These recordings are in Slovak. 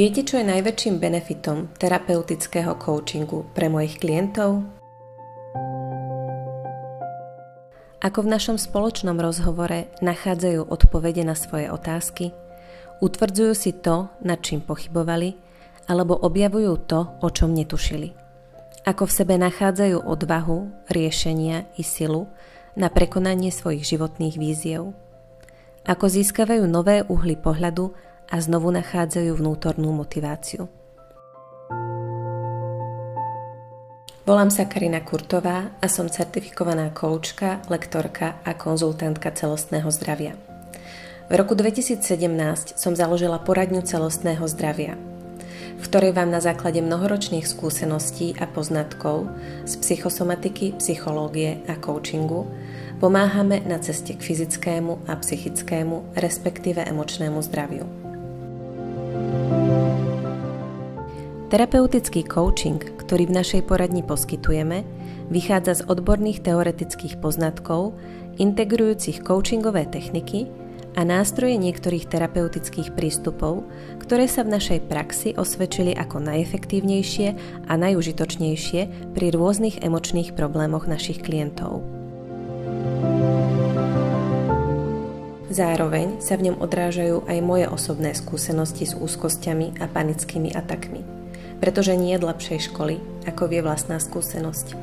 Viete, čo je najväčším benefitom terapeutického coachingu pre mojich klientov? Ako v našom spoločnom rozhovore nachádzajú odpovede na svoje otázky, utvrdzujú si to, nad čím pochybovali, alebo objavujú to, o čom netušili. Ako v sebe nachádzajú odvahu, riešenia i silu na prekonanie svojich životných víziev. Ako získavajú nové uhly pohľadu a znovu nachádzajú vnútornú motiváciu. Volám sa Karina Kurtová a som certifikovaná koučka, lektorka a konzultantka celostného zdravia. V roku 2017 som založila poradňu celostného zdravia, v ktorej vám na základe mnohoročných skúseností a poznatkov z psychosomatiky, psychológie a coachingu pomáhame na ceste k fyzickému a psychickému, respektíve emočnému zdraviu. Terapeutický coaching, ktorý v našej poradni poskytujeme, vychádza z odborných teoretických poznatkov, integrujúcich coachingové techniky a nástroje niektorých terapeutických prístupov, ktoré sa v našej praxi osvedčili ako najefektívnejšie a najužitočnejšie pri rôznych emočných problémoch našich klientov. Zároveň sa v ňom odrážajú aj moje osobné skúsenosti s úzkosťami a panickými atakmi, pretože nie je lepšej školy, ako vie vlastná skúsenosť.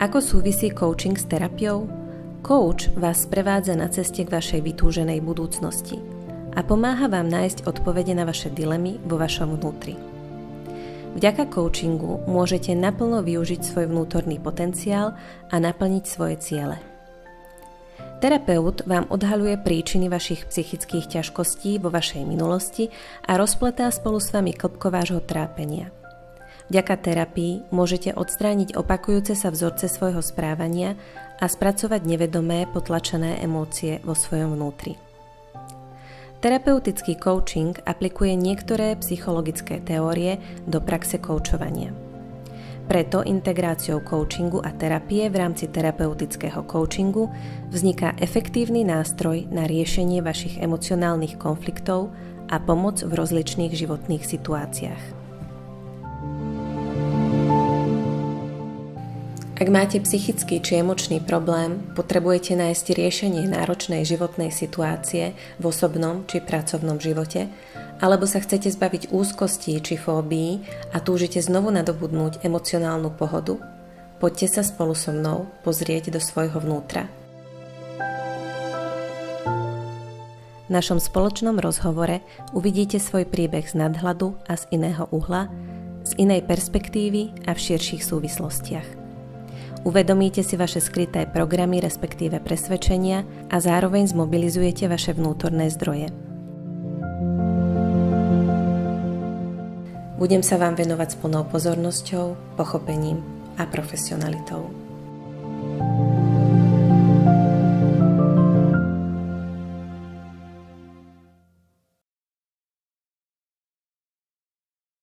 Ako súvisí coaching s terapiou? Coach vás sprevádza na ceste k vašej vytúženej budúcnosti a pomáha vám nájsť odpovede na vaše dilemy vo vašom vnútri. Vďaka coachingu môžete naplno využiť svoj vnútorný potenciál a naplniť svoje ciele. Terapeut vám odhaľuje príčiny vašich psychických ťažkostí vo vašej minulosti a rozpletá spolu s vami klbko vášho trápenia. Vďaka terapii môžete odstrániť opakujúce sa vzorce svojho správania a spracovať nevedomé, potlačené emócie vo svojom vnútri. Terapeutický coaching aplikuje niektoré psychologické teórie do praxe koučovania. Preto integráciou coachingu a terapie v rámci terapeutického coachingu vzniká efektívny nástroj na riešenie vašich emocionálnych konfliktov a pomoc v rozličných životných situáciách. Ak máte psychický či emočný problém, potrebujete nájsť riešenie náročnej životnej situácie v osobnom či pracovnom živote, alebo sa chcete zbaviť úzkostí či fóbií a túžite znovu nadobudnúť emocionálnu pohodu, poďte sa spolu so mnou pozrieť do svojho vnútra. V našom spoločnom rozhovore uvidíte svoj príbeh z nadhľadu a z iného uhla, z inej perspektívy a v širších súvislostiach. Uvedomíte si vaše skryté programy, respektíve presvedčenia a zároveň zmobilizujete vaše vnútorné zdroje. Budem sa vám venovať s plnou pozornosťou, pochopením a profesionalitou.